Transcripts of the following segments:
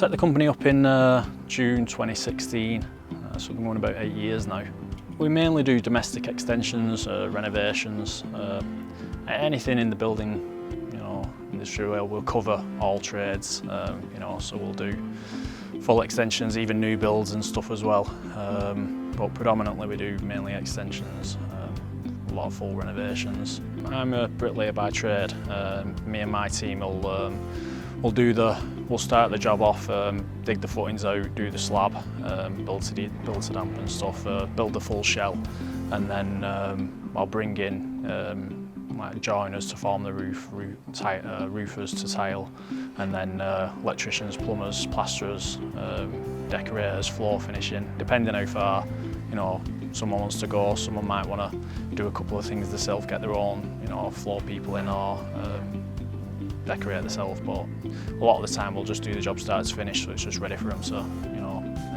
set the company up in June 2016, so we've been going about 8 years now. We mainly do domestic extensions, renovations, anything in the building, industry where we'll cover all trades, so we'll do full extensions, even new builds and stuff as well. But predominantly we do mainly extensions, a lot of full renovations. I'm a bricklayer by trade. Me and my team we'll start the job off, dig the footings out, do the slab, build to damp and stuff, build the full shell, and then I'll bring in like joiners to form the roof, roofers to tile, and then electricians, plumbers, plasterers, decorators, floor finishing, depending how far someone wants to go. Someone might want to do a couple of things themselves, get their own floor people in, or decorate themselves, but a lot of the time we'll just do the job start to finish, so it's just ready for them to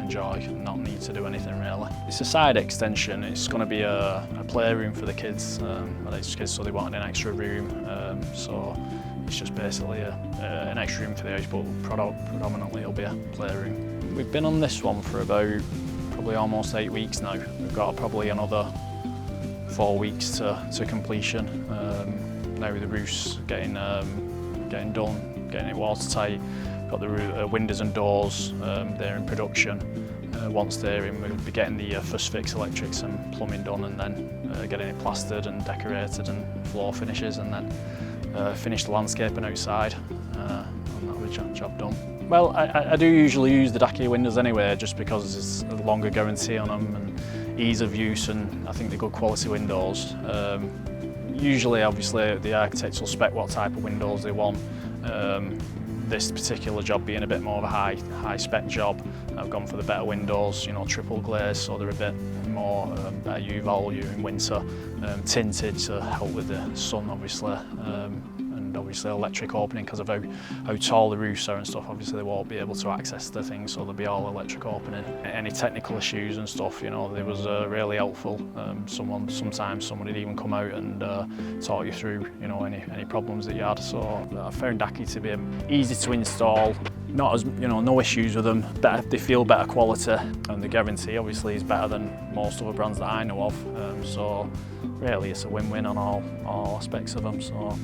enjoy and not need to do anything really. It's a side extension. It's going to be a playroom for the kids, so they wanted an extra room, so it's just basically an extra room for the house, but predominantly it'll be a playroom. We've been on this one for about probably almost 8 weeks now. We've got probably another 4 weeks to completion. Now the roof's getting done, getting it watertight. Got the windows and doors, they're in production. Once they're in, we'll be getting the first fix electrics and plumbing done, and then getting it plastered and decorated and floor finishes, and then finish the landscaping outside, and that'll be job done. Well, I do usually use the Dakea windows anyway, just because there's a longer guarantee on them and ease of use, and I think they're good quality windows. Usually, obviously, the architects will spec what type of windows they want. This particular job being a bit more of a high spec job, I've gone for the better windows, triple glazed, so they're a bit more better U-value in winter, tinted to help with the sun, obviously, and obviously electric opening because of how tall the roofs are and stuff. Obviously they won't be able to access the thing, so they'll be all electric opening. Any technical issues and stuff, they was really helpful. Sometimes someone would even come out and talk you through, any problems that you had. So I found Dakea to be easy to install, not as no issues with them. They feel better quality, and the guarantee obviously is better than most other brands that I know of. So really, it's a win-win on all aspects of them. So.